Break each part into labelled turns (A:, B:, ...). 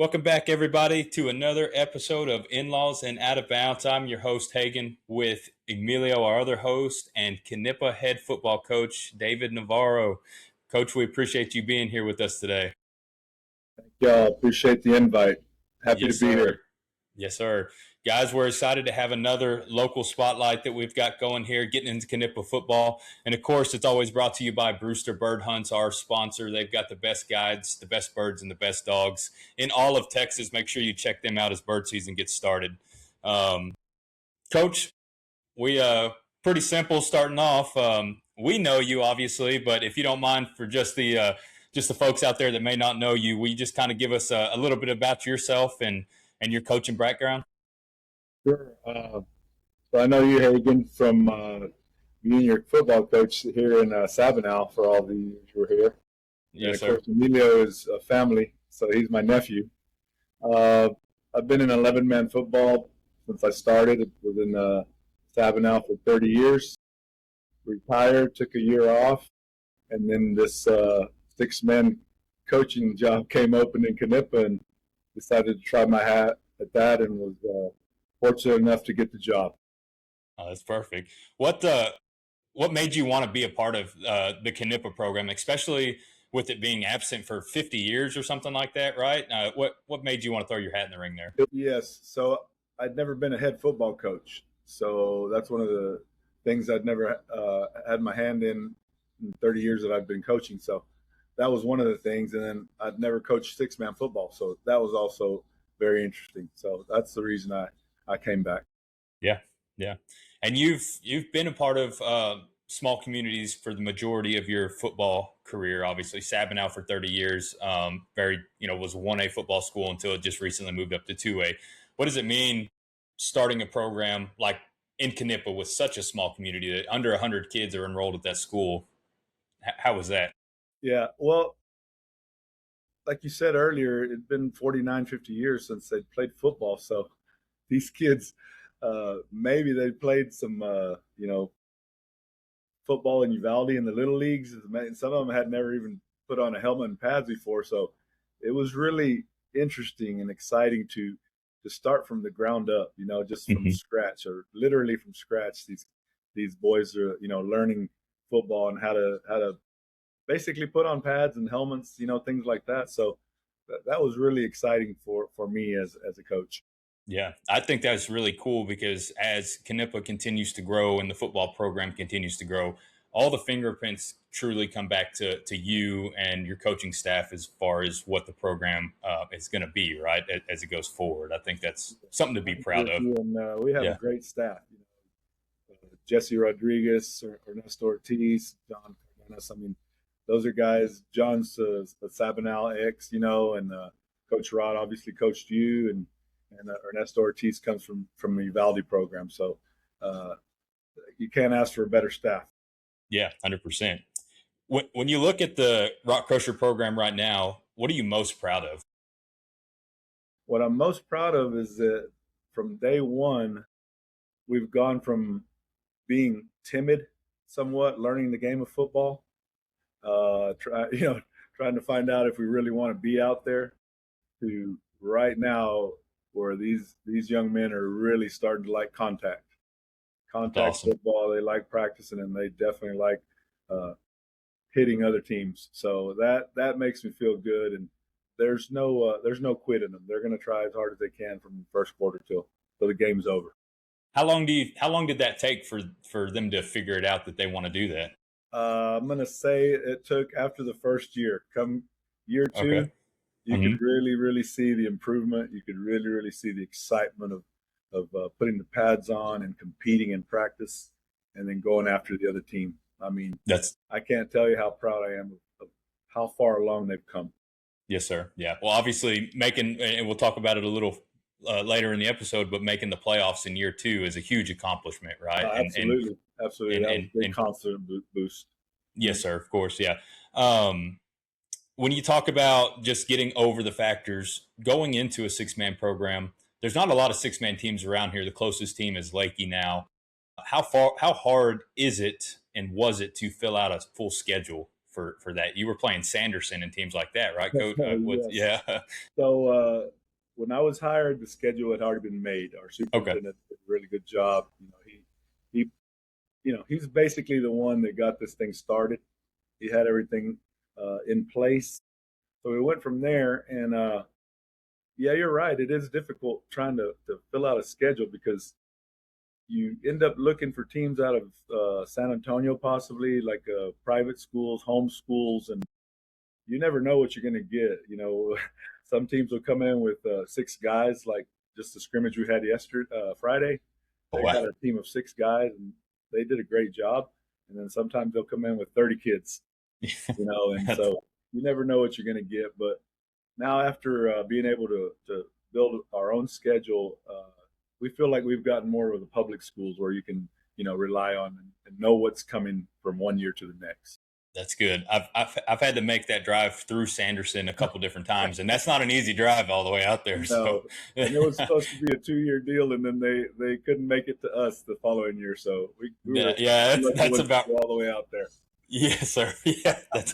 A: Welcome back, everybody, to another episode of In-Laws and Out of Bounds. I'm your host, Hagan, with Emilio, our other host, and Knippa head football coach, David Navarro. Coach, we appreciate you being here with us today.
B: Yeah, appreciate the invite. Happy
A: Yes,
B: to be
A: sir.
B: here.
A: Yes, sir. Guys, we're excited to have another local spotlight that we've got going here, getting into Knippa football. And, of course, it's always brought to you by Brewster Bird Hunts, our sponsor. They've got the best guides, the best birds, and the best dogs in all of Texas. Make sure you check them out as bird season gets started. Coach, we pretty simple starting off. We know you, obviously, but if you don't mind, for just the folks out there that may not know you, will you just kind of give us a little bit about yourself and your coaching background?
B: Sure. So I know you, Hagan, from being your football coach here in Sabinal for all the years you were here.
A: Yes,
B: and of course, Emilio is a family, so he's my nephew. I've been in 11-man football since I started. It was in Sabinal for 30 years. Retired, took a year off, and then this 6-man coaching job came open in Knippa, and decided to try my hat at that, and was fortunate enough to get the job.
A: Oh, that's perfect. What made you want to be a part of the Knippa program, especially with it being absent for 50 years or something like that, right? What made you want to throw your hat in the ring there?
B: Yes. So I'd never been a head football coach. So that's one of the things I'd never had my hand in 30 years that I've been coaching. So that was one of the things. And then I'd never coached 6-man football. So that was also very interesting. So that's the reason I came back.
A: Yeah. And you've been a part of small communities for the majority of your football career. Obviously, Sabinal for 30 years, was a 1A football school until it just recently moved up to 2A. What does it mean starting a program like in Knippa with such a small community that under 100 kids are enrolled at that school? How was that?
B: Yeah, well, like you said earlier, it'd been 49, 50 years since they'd played football. So these kids, maybe they played some, football in Uvalde in the little leagues. Some of them had never even put on a helmet and pads before. So it was really interesting and exciting to start from the ground up, just from scratch, or literally from scratch. These boys are, learning football and how to basically put on pads and helmets, things like that. So that was really exciting for me as a coach.
A: Yeah, I think that's really cool because as Knippa continues to grow and the football program continues to grow, all the fingerprints truly come back to you and your coaching staff as far as what the program is going to be, right, as it goes forward. I think that's something to be proud of.
B: And we have a great staff. Jesse Rodriguez, Ernesto Ortiz, John Cardenas. I mean, those are guys. John's a Sabinal ex, and Coach Rod obviously coached you, and Ernesto Ortiz comes from the Uvalde program. So you can't ask for a better staff.
A: Yeah, 100%. When you look at the RockCrusher program right now, what are you most proud of?
B: What I'm most proud of is that from day one, we've gone from being timid somewhat, learning the game of football, trying to find out if we really want to be out there, to right now where these young men are really starting to like contact awesome. Football. They like practicing, and they definitely like hitting other teams. So that makes me feel good. And there's no quit in them. They're going to try as hard as they can from the first quarter till the game's over.
A: How long did that take for them to figure it out that they want to do that?
B: I'm going to say it took after the first year. Come year 2, okay. You could really, really see the improvement. You could really, really see the excitement of putting the pads on and competing in practice, and then going after the other team. I mean, I can't tell you how proud I am of how far along they've come.
A: Yes, sir. Yeah. Well, obviously and we'll talk about it a little later in the episode, but making the playoffs in year 2 is a huge accomplishment, right?
B: Absolutely. Absolutely. That was a big confidence boost.
A: Yes, sir. Of course. Yeah. When you talk about just getting over the factors, going into a 6-man program, there's not a lot of 6-man teams around here. The closest team is Lakey now. How hard is it and was it to fill out a full schedule for that. You were playing Sanderson and teams like that, right, Coach?
B: Yes.
A: Yeah.
B: So when I was hired, the schedule had already been made. Our
A: Okay.
B: superintendent did a really good job. He he's basically the one that got this thing started. He had everything in place. So we went from there, and yeah, you're right. It is difficult trying to fill out a schedule because you end up looking for teams out of San Antonio, possibly like private schools, home schools, and you never know what you're going to get. Some teams will come in with 6 guys, like just the scrimmage we had Friday.
A: Oh,
B: They
A: wow.
B: had a team of 6 guys, and they did a great job. And then sometimes they'll come in with 30 kids, and so you never know what you're going to get. But now, after being able to build our own schedule, we feel like we've gotten more of the public schools where you can, rely on and know what's coming from one year to the next.
A: That's good. I've had to make that drive through Sanderson a couple different times, and that's not an easy drive all the way out there.
B: No,
A: So,
B: and it was supposed to be a 2-year deal, and then they couldn't make it to us the following year, so we were
A: yeah, that's
B: lucky to
A: about
B: go all the way out there.
A: yes, sir. Yeah, that's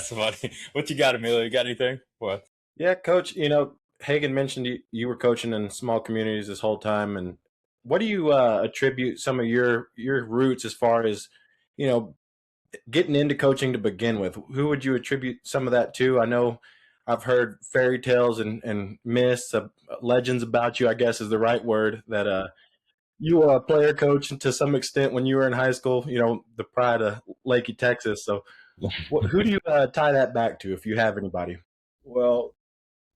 A: funny. What you got, Emilio? You got anything? What?
C: Yeah, Coach, Hagan mentioned you were coaching in small communities this whole time. And what do you attribute some of your roots as far as, getting into coaching to begin with? Who would you attribute some of that to? I know I've heard fairy tales and myths, legends about you, I guess is the right word, that you were a player coach to some extent when you were in high school, the pride of Lakey, Texas. So who do you tie that back to, if you have anybody?
B: Well,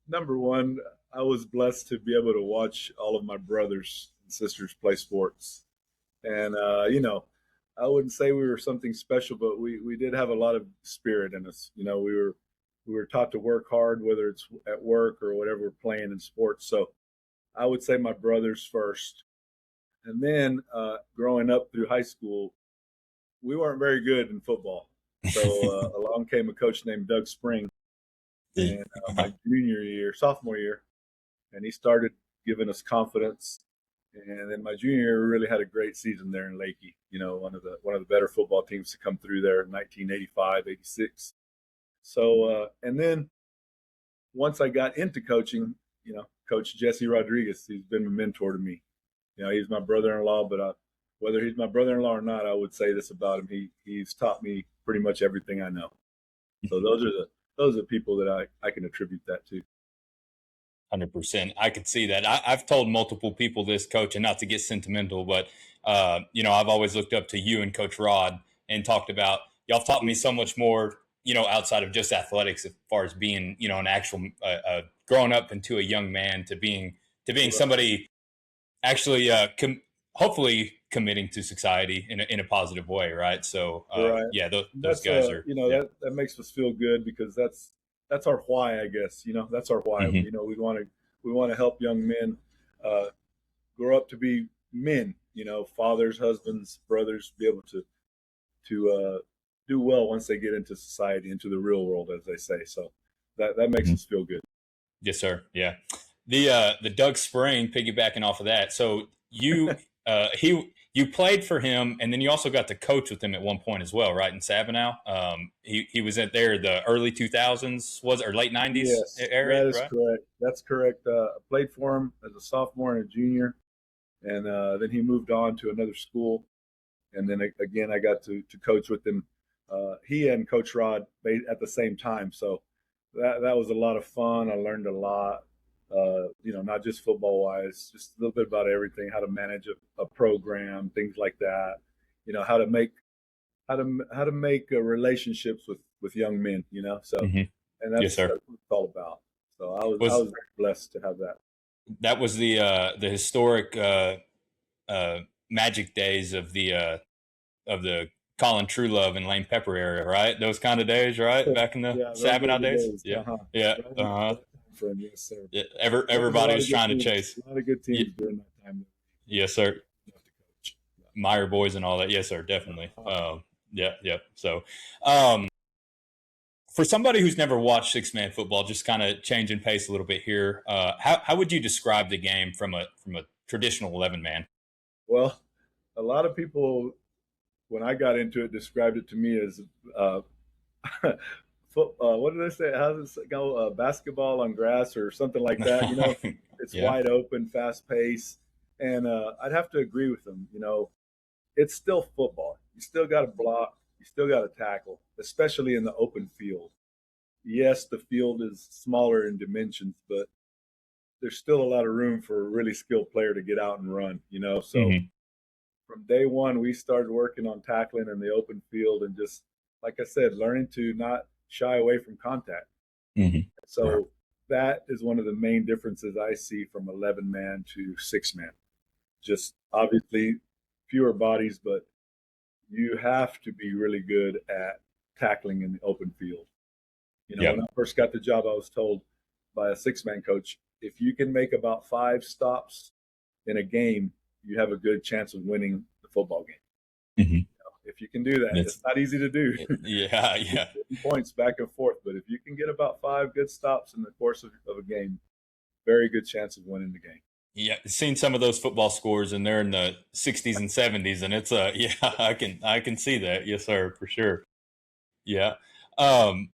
B: number one, I was blessed to be able to watch all of my brothers and sisters play sports. And, I wouldn't say we were something special, but we did have a lot of spirit in us. We were taught to work hard, whether it's at work or whatever we're playing in sports. So I would say my brothers first. And then growing up through high school, we weren't very good in football. So along came a coach named Doug Spring, and my sophomore year, and he started giving us confidence. And then my junior year, we really had a great season there in Lakey. One of the better football teams to come through there in 1985, 86. So and then once I got into coaching, Coach Jesse Rodriguez, he's been a mentor to me. He's my brother-in-law, but whether he's my brother-in-law or not, I would say this about him: he's taught me pretty much everything I know. So those are the people that I can attribute that to.
A: 100%. I could see that. I've told multiple people this, Coach, and not to get sentimental, but I've always looked up to you and Coach Rod and talked about y'all taught me so much more, outside of just athletics, as far as being, an actual growing up into a young man to being somebody actually hopefully committing to society in a positive way, right? So
B: right.
A: Yeah, those guys are
B: that makes us feel good because that's our why, I guess. That's our why.
A: Mm-hmm.
B: We want to help young men grow up to be men. Fathers, husbands, brothers, be able to do well once they get into society, into the real world, as they say. So that makes us feel good.
A: Yes, sir. Yeah. The Doug Spring, piggybacking off of that. So you you played for him, and then you also got to coach with him at one point as well, right? In Sabinal. He was at there the early 2000s, or late 90s area.
B: That is
A: right?
B: correct. That's correct. I played for him as a sophomore and a junior, and then he moved on to another school, and then again I got to coach with him. He and Coach Rod at the same time, so that was a lot of fun. I learned a lot. Not just football wise, just a little bit about everything, how to manage a program, things like that. How to make relationships with young men. So and that's,
A: yes, sir.
B: That's what it's all about. So I was very blessed to have that.
A: That was the historic magic days of the Colin Truelove and Lane Pepper area, right? Those kind of days, right? Back in the Sabinal days. Yeah. Yeah.
B: Friend, yes, sir.
A: Yeah, everybody was trying to chase.
B: A lot of good teams during that time.
A: Yes, sir. Meyer boys and all that. Yes, sir. Definitely. Yeah. So, for somebody who's never watched 6-man football, just kind of changing pace a little bit here. How would you describe the game from a traditional 11-man?
B: Well, a lot of people, when I got into it, described it to me as What did I say? How does it go? Basketball on grass or something like that. It's
A: Yeah.
B: wide open, fast pace, and I'd have to agree with them. It's still football. You still got to block. You still got to tackle, especially in the open field. Yes, the field is smaller in dimensions, but there's still a lot of room for a really skilled player to get out and run. So
A: Hmm.
B: from day one, we started working on tackling in the open field and just, like I said, learning to not shy away from contact.
A: Hmm. Right.
B: So that is one of the main differences I see from 11 man to 6 man. Just obviously fewer bodies, but you have to be really good at tackling in the open field.
A: Yep.
B: When I first got the job, I was told by a 6 man coach, if you can make about 5 stops in a game, you have a good chance of winning the football game.
A: Hmm.
B: If you can do that,
A: It's
B: it's not easy to do.
A: yeah, yeah.
B: Points back and forth, but if you can get about 5 good stops in the course of a game, very good chance of winning the game.
A: Yeah, seen some of those football scores, and they're in the 60s and 70s, and it's yeah, I can see that. Yes, sir, for sure. Yeah. Um,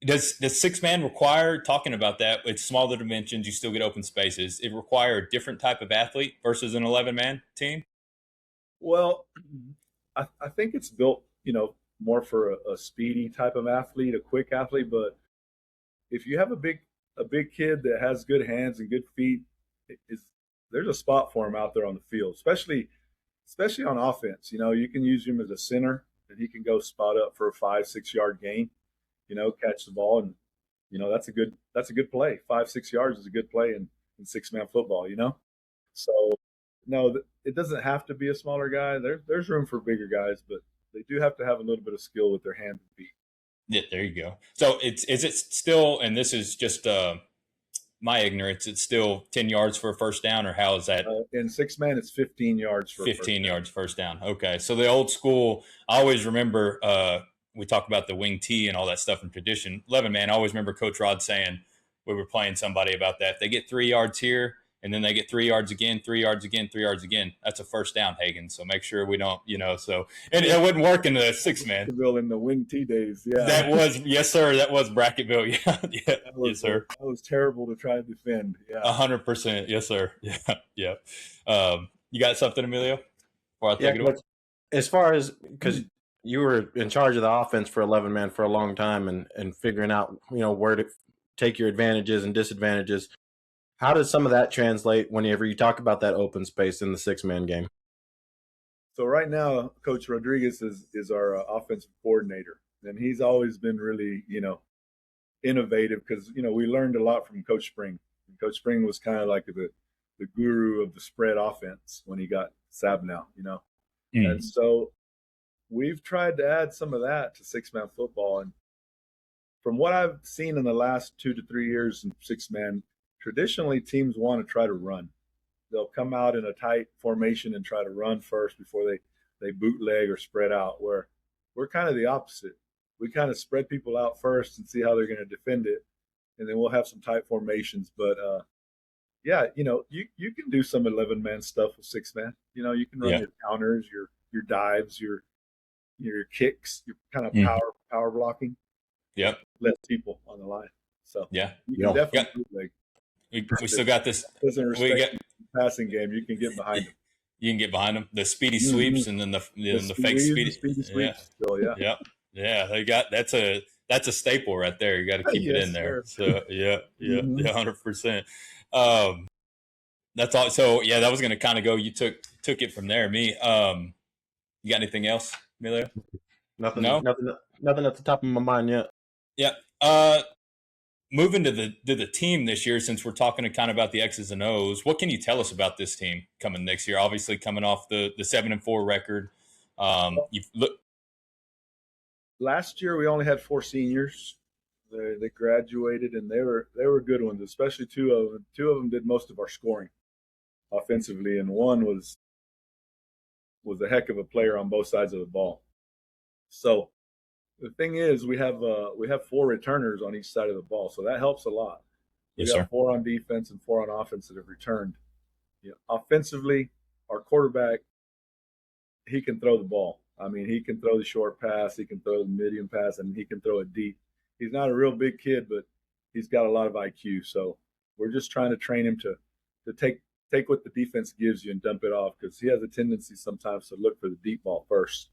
A: does 6 man require talking about that? It's smaller dimensions, you still get open spaces. It require a different type of athlete versus an 11 man team.
B: Well, I think it's built, more for a speedy type of athlete, a quick athlete. But if you have a big kid that has good hands and good feet, is there's a spot for him out there on the field, especially on offense. You can use him as a center, and he can go spot up for a 5-6 yard gain. Catch the ball, and that's a good play. 5-6 yards is a good play in 6 man football. So no, it doesn't have to be a smaller guy. There's room for bigger guys, but they do have to have a little bit of skill with their hands and feet.
A: Yeah, there you go. So is it still, and this is just my ignorance, it's still 10 yards for a first down, or how is that?
B: In 6 man, it's 15 yards for a first
A: 15
B: down.
A: yards first down. Okay. So the old school, I always remember, we talk about the wing T and all that stuff in tradition. 11 man, I always remember Coach Rod saying, we were playing somebody about that. If they get 3 yards here, and then they get 3 yards again, 3 yards again, 3 yards again, that's a first down, Hagen. So make sure we don't, so, and it wouldn't work in the 6 man.
B: In the wing T days, yeah.
A: That was, yes, sir. That was Bracketville. Yeah. Yeah. Yes, sir.
B: That was terrible to try to defend. Yeah.
A: 100%. Yes, sir. Yeah. Yeah. You got something, Emilio? Before I take it away?
C: As far as, because you were in charge of the offense for 11 man for a long time, and figuring out, where to take your advantages and disadvantages. How does some of that translate whenever you talk about that open space in the 6 man game?
B: So right now, Coach Rodriguez is our offensive coordinator, and he's always been really, innovative because we learned a lot from Coach Spring. And Coach Spring was kind of like the guru of the spread offense when he got Sabinow, and so we've tried to add some of that to 6 man football. And from what I've seen in the last 2 to 3 years in 6 man, traditionally teams want to try to run. They'll come out in a tight formation and try to run first before they bootleg or spread out, where we're kind of the opposite. We kind of spread people out first and see how they're going to defend it, and then we'll have some tight formations. But yeah, you can do some 11 man stuff with 6 man. You can run your counters, your dives, your kicks, your kind of power blocking.
A: Yep.
B: Less people on the line. So
A: yeah,
B: you can definitely bootleg.
A: We still got this.
B: Doesn't respect the passing game. You can get behind them.
A: You can get behind them. The speedy sweeps, and then the fake speedy
B: sweeps.
A: Yeah.
B: Still, yeah.
A: Yeah. They got that's a staple right there. You got to keep it in there.
B: Sir.
A: So yeah, 100%. That's all. So yeah, that was going to kind of go. You took it from there. Me. You got anything else, Emilio?
C: Nothing. No? Nothing at the top of my mind yet.
A: Yeah. Moving to the team this year, since we're talking kind of about the X's and O's, what can you tell us about this team coming next year? Obviously, coming off the 7-4 record.
B: Last year we only had 4 seniors. They graduated, and they were good ones, especially 2 of them. 2 of them did most of our scoring offensively, and one was a heck of a player on both sides of the ball. So the thing is, we have 4 returners on each side of the ball, so that helps a lot. We
A: Yes,
B: got
A: sir.
B: 4 on defense and 4 on offense that have returned. Offensively, our quarterback, he can throw the ball. I mean, he can throw the short pass, he can throw the medium pass, and he can throw it deep. He's not a real big kid, but he's got a lot of IQ. So we're just trying to train him to take what the defense gives you and dump it off, because he has a tendency sometimes to look for the deep ball first,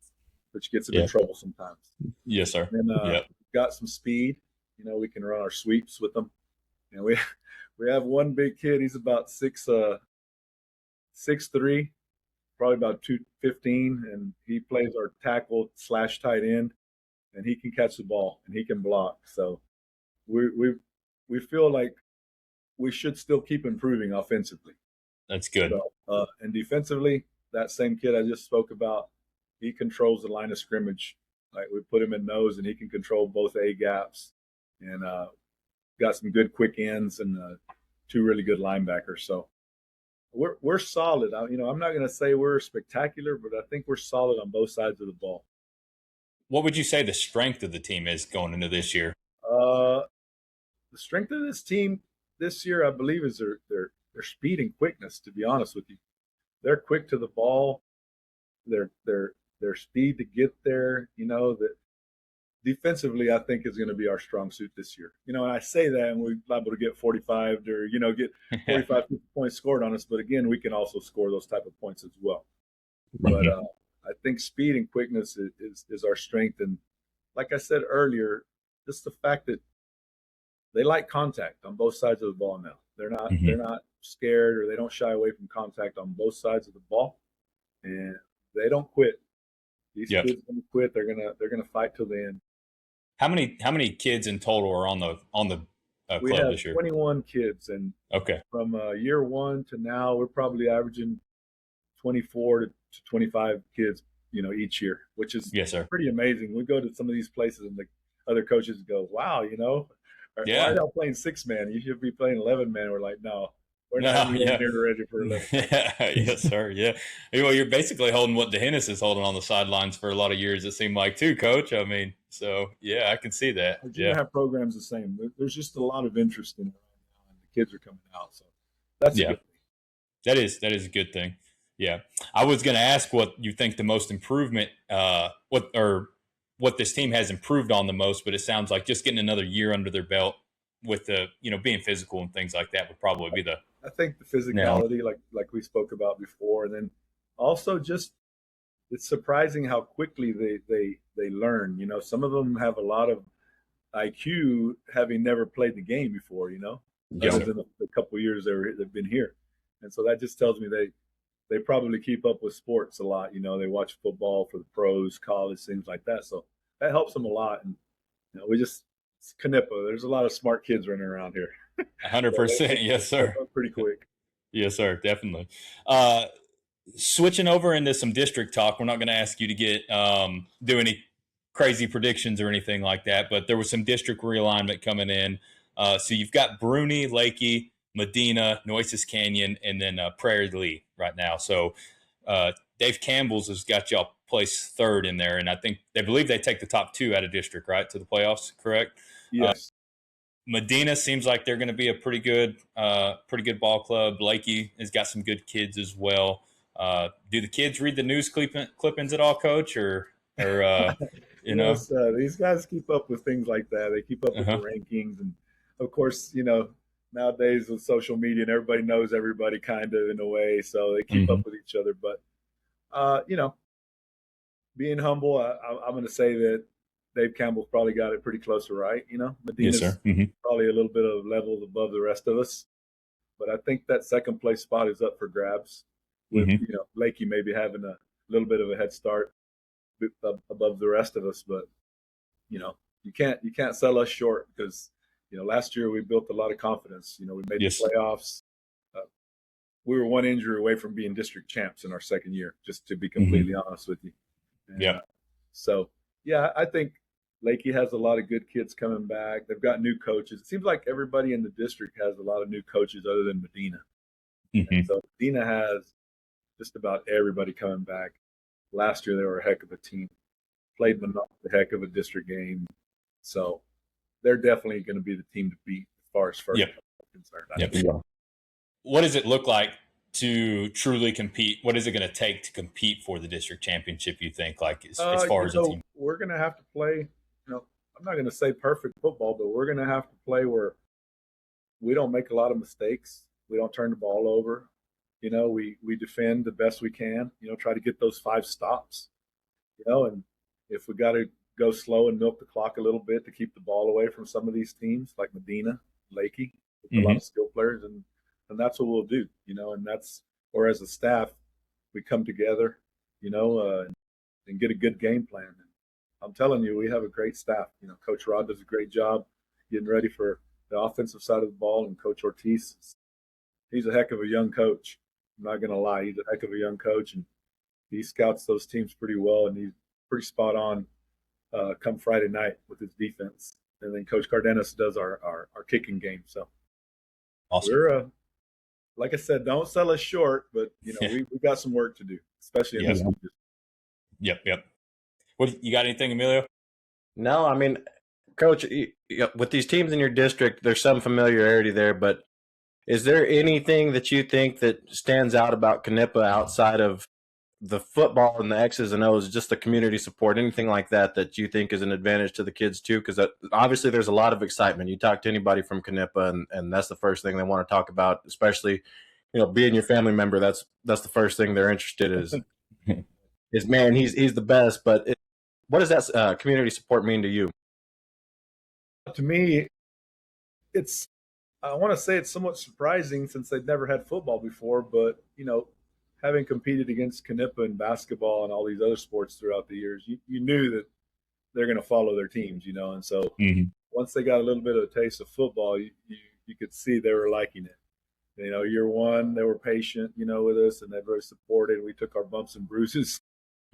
B: which gets him in trouble sometimes.
A: Yes, sir.
B: And we've got some speed. You know, we can run our sweeps with them. And we have one big kid. He's about 6'3", probably about 215, and he plays our tackle / tight end, and he can catch the ball and he can block. So we feel like we should still keep improving offensively.
A: That's good.
B: So, and defensively, that same kid I just spoke about, he controls the line of scrimmage. Like, we put him in nose, and he can control both A gaps, and got some good quick ends and 2 really good linebackers. So we're solid. I'm not going to say we're spectacular, but I think we're solid on both sides of the ball.
A: What would you say the strength of the team is going into this year?
B: The strength of this team this year, I believe, is their speed and quickness. To be honest with you, they're quick to the ball. Their speed to get there. You know, that defensively, I think, is going to be our strong suit this year. You know, and I say that, and we're liable to get 45 or get 45, 50 points scored on us. But again, we can also score those type of points as well. But I think speed and quickness is our strength. And like I said earlier, just the fact that they like contact on both sides of the ball now. They're not scared, or they don't shy away from contact on both sides of the ball, and they don't quit. These kids don't quit. They're gonna fight till the end.
A: How many kids in total are on the club
B: we have
A: this year?
B: 21 kids, and from year one to now, we're probably averaging 24 to 25 kids, each year, which is pretty amazing. We go to some of these places, and the other coaches go, "Wow, why are y'all playing 6-man? You should be playing 11-man." We're like, "No, we're not even here ready for 11."
A: Yes, sir. Yeah. Well, you're basically holding what DeHennis is holding on the sidelines for a lot of years, it seemed like, too, Coach. I mean, so, yeah, I can see that.
B: You have programs the same. There's just a lot of interest in it right now, and the kids are coming out. So that's a good thing.
A: That is a good thing. Yeah. I was going to ask what you think the most improvement, what this team has improved on the most, but it sounds like just getting another year under their belt with the, being physical and things like that would probably be
B: I think the physicality, like we spoke about before, and then also just it's surprising how quickly they learn. Some of them have a lot of IQ, having never played the game before. Other than the couple of years they've been here, and so that just tells me they probably keep up with sports a lot. They watch football for the pros, college, things like that. So that helps them a lot. And it's Knippa. There's a lot of smart kids running around here.
A: 100%. Yes, sir.
B: Pretty quick.
A: Yes, sir. Definitely. Switching over into some district talk, we're not going to ask you to do any crazy predictions or anything like that, but there was some district realignment coming in. So you've got Bruni, Lakey, Medina, Nueces Canyon, and then Prairie Lee right now. So Dave Campbell's has got y'all placed third in there, and I think they believe they take the top 2 out of district, right, to the playoffs, correct?
B: Yes.
A: Medina seems like they're going to be a pretty good ball club. Lakey has got some good kids as well. Do the kids read the news clippings at all, Coach, or
B: Yes, these guys keep up with things like that. They keep up with the rankings, and of course, nowadays with social media and everybody knows everybody kind of in a way, so they keep up with each other. But being humble, I'm going to say that Dave Campbell's probably got it pretty close to right. Medina's probably a little bit of level above the rest of us, but I think that second place spot is up for grabs. With Lakey maybe having a little bit of a head start above the rest of us, but you can't sell us short, because last year we built a lot of confidence. We made the playoffs. We were one injury away from being district champs in our second year, just to be completely honest with you. And, so I think Lakey has a lot of good kids coming back. They've got new coaches. It seems like everybody in the district has a lot of new coaches other than Medina. And so Medina has just about everybody coming back. Last year they were a heck of a team. Played a heck of a district game. So they're definitely going to be the team to beat as far as first concerned.
A: What does it look like to truly compete? What is it going to take to compete for the district championship, you think, like as far as a team?
B: We're going to have to play, I'm not going to say perfect football, but we're going to have to play where we don't make a lot of mistakes. We don't turn the ball over. We defend the best we can, try to get those 5 stops, and if we got to go slow and milk the clock a little bit to keep the ball away from some of these teams like Medina, Lakey, with a lot of skill players, and that's what we'll do, and that's, or as a staff, we come together, and get a good game plan. And I'm telling you, we have a great staff. Coach Rod does a great job getting ready for the offensive side of the ball, and Coach Ortiz, he's a heck of a young coach. I'm not going to lie, he's a heck of a young coach, and he scouts those teams pretty well, and he's pretty spot on come Friday night with his defense. And then Coach Cardenas does our kicking game. So
A: awesome.
B: We're, like I said, don't sell us short, but we've got some work to do, especially in this one.
A: Yep. What, you got anything, Emilio?
C: No, I mean, Coach, with these teams in your district, there's some familiarity there, but is there anything that you think that stands out about Knippa outside of the football and the X's and O's, just the community support, anything like that you think is an advantage to the kids too? Because obviously there's a lot of excitement. You talk to anybody from Knippa, and that's the first thing they want to talk about, especially, being your family member. That's the first thing they're interested in is man, he's the best. But what does that community support mean to you?
B: To me, I want to say it's somewhat surprising since they've never had football before, but having competed against Knippa in basketball and all these other sports throughout the years, you knew that they're going to follow their teams, and so once they got a little bit of a taste of football, you could see they were liking it. Year one, they were patient, with us, and they very supported. We took our bumps and bruises.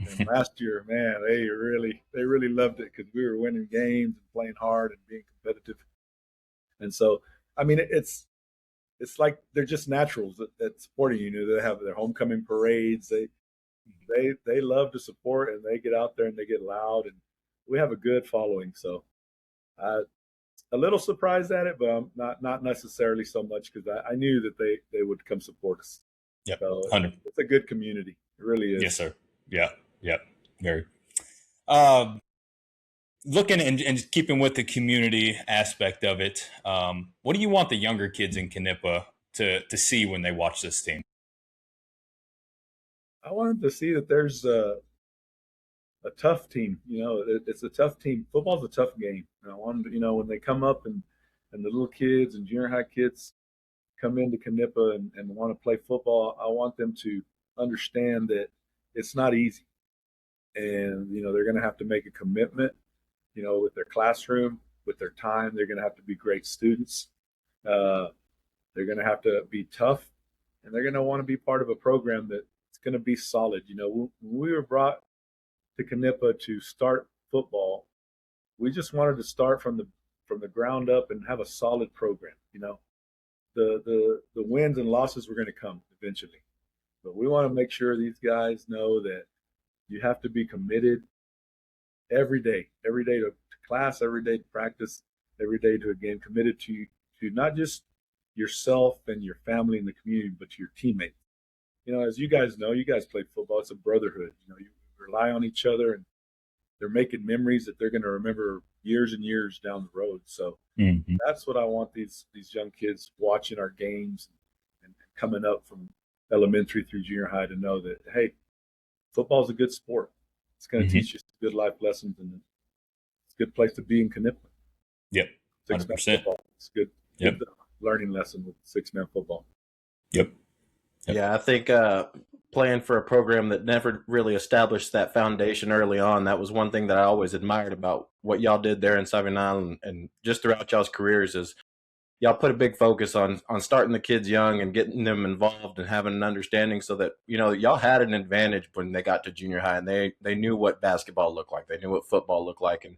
B: And last year, man, they really loved it because we were winning games and playing hard and being competitive. And so, I mean, it's like they're just naturals at supporting you. They have their homecoming parades. They love to support, and they get out there and they get loud, and we have a good following. So, a little surprised at it, but I'm not necessarily so much because I knew that they would come support us.
A: Yep,
B: so
A: 100.
B: It's a good community. It really is.
A: Yes, sir. Yeah, very. Looking and keeping with the community aspect of it, what do you want the younger kids in Knippa to see when they watch this team?
B: I want them to see that there's a tough team. It's a tough team. Football's a tough game. And I want them to, when they come up and the little kids and junior high kids come into Knippa and want to play football, I want them to understand that it's not easy. And, they're going to have to make a commitment, with their classroom, with their time. They're going to have to be great students. They're going to have to be tough, and they're going to want to be part of a program that's going to be solid. When we were brought to Knippa to start football, we just wanted to start from the ground up and have a solid program. The wins and losses were going to come eventually, but we want to make sure these guys know that you have to be committed every day to class, every day to practice, every day to a game, committed to not just yourself and your family and the community, but to your teammates. As you guys know, you guys play football, it's a brotherhood. You rely on each other, and they're making memories that they're going to remember years and years down the road. So that's what I want these young kids watching our games and coming up from elementary through junior high to know that, hey, football is a good sport. It's going to teach you some good life lessons, and it's a good place to be in Knippa.
A: Yep, 100%.
B: It's good learning lesson with 6-man football.
A: Yep.
C: Yeah, I think playing for a program that never really established that foundation early on, that was one thing that I always admired about what y'all did there in Savinal and just throughout y'all's careers is y'all put a big focus on starting the kids young and getting them involved and having an understanding so that, y'all had an advantage when they got to junior high and they knew what basketball looked like. They knew what football looked like.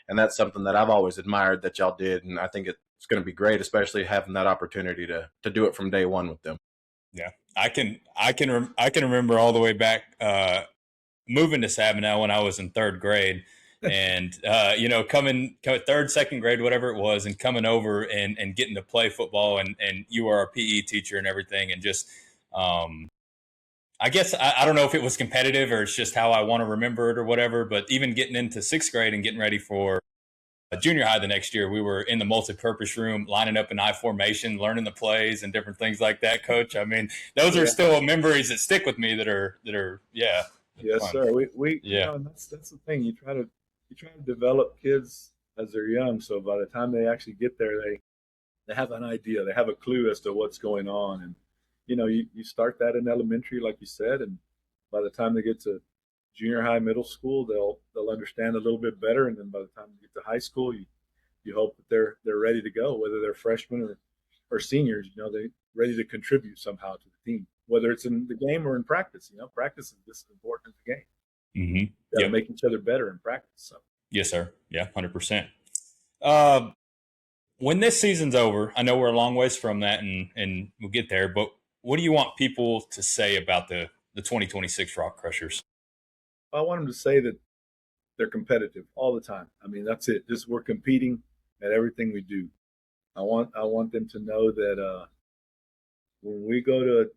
C: And that's something that I've always admired that y'all did. And I think it's going to be great, especially having that opportunity to do it from day one with them.
A: Yeah, I can remember all the way back moving to Sabinal when I was in 3rd grade. And, coming third, second grade, whatever it was, and coming over and getting to play football and you were our PE teacher and everything. And just I guess I don't know if it was competitive or it's just how I want to remember it or whatever, but even getting into 6th grade and getting ready for junior high the next year, we were in the multi-purpose room, lining up in I formation, learning the plays and different things like that, Coach. I mean, those are still memories that stick with me that are
B: yes,
A: fun.
B: sir. We and that's the thing. You try to develop kids as they're young, so by the time they actually get there, they have an idea, they have a clue as to what's going on. And you start that in elementary, like you said, and by the time they get to junior high, middle school, they'll understand a little bit better. And then by the time they get to high school, you hope that they're ready to go, whether they're freshmen or seniors. They're ready to contribute somehow to the team, whether it's in the game or in practice. Practice is just as important as the game.
A: Mm-hmm.
B: Make each other better in practice. So.
A: Yes, sir. Yeah, 100%. When this season's over, I know we're a long ways from that, and we'll get there, but what do you want people to say about the 2026 RockCrushers?
B: I want them to say that they're competitive all the time. I mean, that's it. Just we're competing at everything we do. I want them to know that when we go to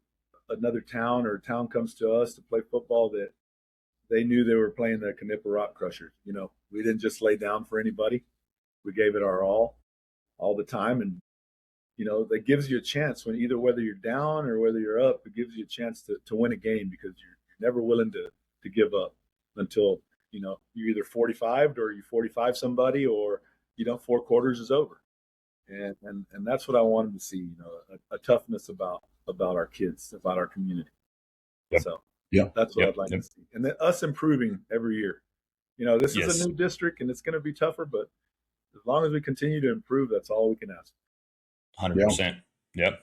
B: another town or a town comes to us to play football, that they knew they were playing the Knippa RockCrushers. We didn't just lay down for anybody. We gave it our all the time. And, that gives you a chance whether you're down or whether you're up, it gives you a chance to win a game, because you're never willing to give up until, you're either 45 or you 45 somebody, or, 4 quarters is over. And that's what I want them to see, a toughness about our kids, about our community.
A: Yep.
B: So that's what I'd like to see. And then us improving every year. This is a new district and it's going to be tougher, but as long as we continue to improve, that's all we can ask.
A: 100%. Yep.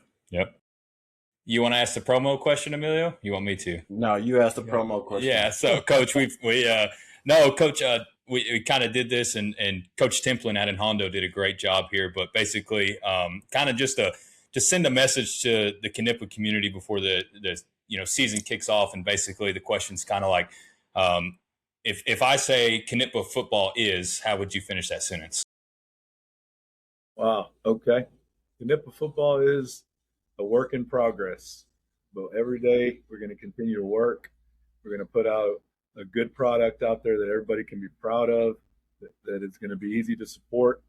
A: You want to ask the promo question, Emilio? You want me to?
C: No, you asked the promo question.
A: Yeah. So, Coach, Coach, we kind of did this, and Coach Templin out in Hondo did a great job here. But basically, kind of just send a message to the Knippa community before the season kicks off. And basically, the question's kind of like, if I say Knippa football is, how would you finish that sentence?
B: Wow. Okay. Knippa football is a work in progress, but every day we're going to continue to work. We're going to put out a good product out there that everybody can be proud of, that it's going to be easy to support,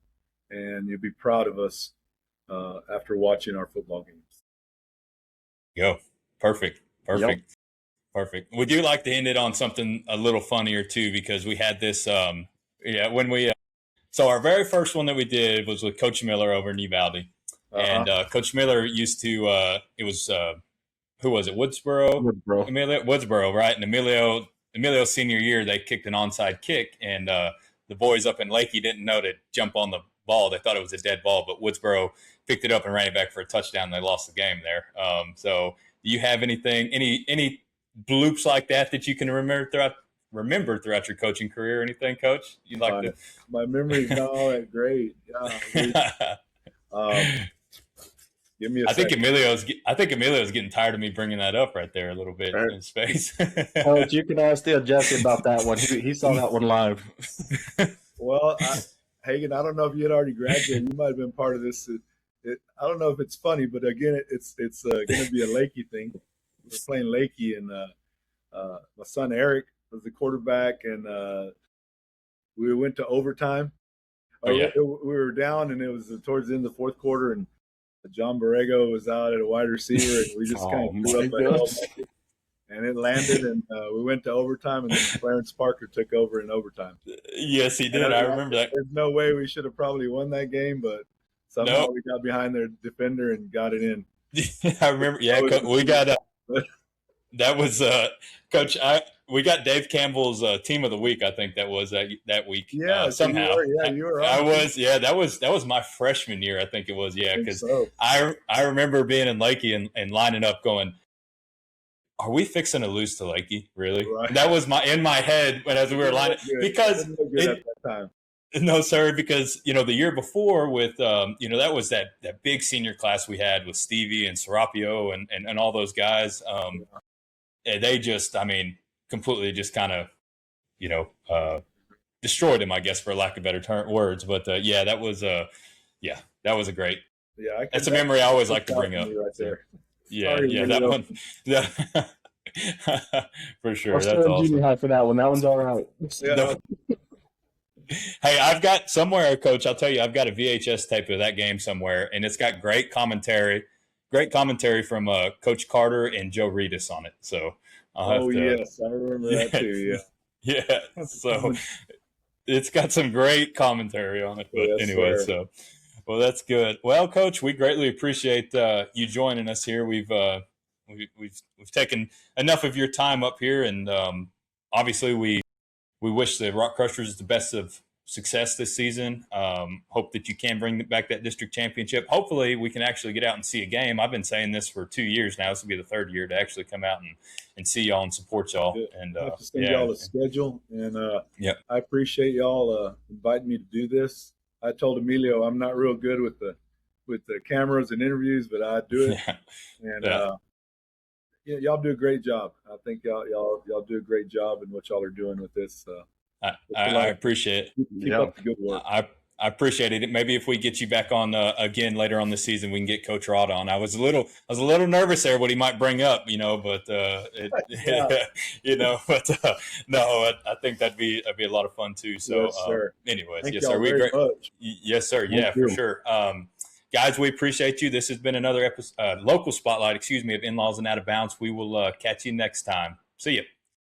B: and you'll be proud of us after watching our football games.
A: Go. Perfect. We do like to end it on something a little funnier too, because we had this, when we, so our very first one that we did was with Coach Miller over in Uvalde. And Coach Miller used to, it was, who was it? Woodsboro. Emilio, Woodsboro, right? And Emilio's senior year, they kicked an onside kick, and the boys up in Lakey didn't know to jump on the ball. They thought it was a dead ball, but Woodsboro picked it up and ran it back for a touchdown. They lost the game there. So do you have any bloops like that you can remember throughout your coaching career or anything, Coach? You'd like to?
B: My memory's not all that great. Give me a second.
A: I think Emilio's getting tired of me bringing that up right there a little bit in space.
C: Coach, you can ask Jesse about that one. He saw that one live.
B: Well, Hagen, I don't know if you had already graduated. You might have been part of this. I don't know if it's funny, but again, it's going to be a Lakey thing. We're playing Lakey, and my son Eric was the quarterback, and we went to overtime. We were down, and it was towards the end of the fourth quarter, and John Borrego was out at a wide receiver, and we just kind of threw up a helmet, and it landed, and we went to overtime, and then Clarence Parker took over in overtime.
A: Yes, he did. I remember that.
B: There's no way we should have probably won that game, but somehow we got behind their defender and got it in.
A: I remember. Yeah, we got that was Coach. We got Dave Campbell's team of the week. I think that was that week.
B: Yeah,
A: somehow.
B: You were.
A: I was. Yeah, that was my freshman year. I think it was. Yeah, because I remember being in Lakey and lining up, going, "Are we fixing to lose to Lakey? Really?" Right. That was in my head as we were lining because
B: at that time.
A: No, sir, because the year before with that was that big senior class we had with Stevie and Serapio and all those guys. They just, completely just kind of, destroyed him, I guess, for lack of better words. But that was a great.
B: Yeah,
A: that's a memory I always like to bring up.
B: Right there.
A: Yeah,
B: Sorry,
A: yeah, that
B: Emilio.
A: one. Yeah. For sure.
C: I'm
A: That's
C: still in junior
A: awesome.
C: high for that one. That one's all right.
B: Yeah,
A: No. Hey, I've got somewhere, Coach. I'll tell you, I've got a VHS tape of that game somewhere, and it's got great commentary from Coach Carter and Joe Reedus on it. So I'll
B: oh
A: have to,
B: yes, I remember that
A: yeah,
B: too.
A: yeah.
B: Yeah.
A: So it's got some great commentary on it. But
B: Yes,
A: anyway,
B: sir.
A: so well, that's good. Well, Coach, we greatly appreciate you joining us here. We've taken enough of your time up here, and obviously we wish the Rock Crushers the best of success this season. Hope that you can bring back that district championship. Hopefully, we can actually get out and see a game. I've been saying this for 2 years now. This will be the third year to actually come out and see y'all and support y'all. And
B: I have to send y'all a schedule, and
A: yeah,
B: I appreciate y'all inviting me to do this. I told Emilio I'm not real good with the cameras and interviews, but I do it,
A: yeah,
B: and
A: yeah.
B: yeah, y'all do a great job. I think y'all do a great job in what y'all are doing with this.
A: I appreciate it.
B: Keep up the good work.
A: I appreciate it. Maybe if we get you back on again later on the season, we can get Coach Rod on. I was a little nervous there what he might bring up, but
B: Yeah.
A: but no, I think that'd be a lot of fun too. So,
B: Yes, sir.
A: anyways,
B: Thank
A: yes,
B: y'all
A: sir. We
B: very
A: great.
B: much.
A: Yes, sir.
C: Thank
A: Yeah,
C: you.
A: for sure. Guys, we appreciate you. This has been another episode, local spotlight, of In Laws and Out of Bounds. We will catch you next time. See you.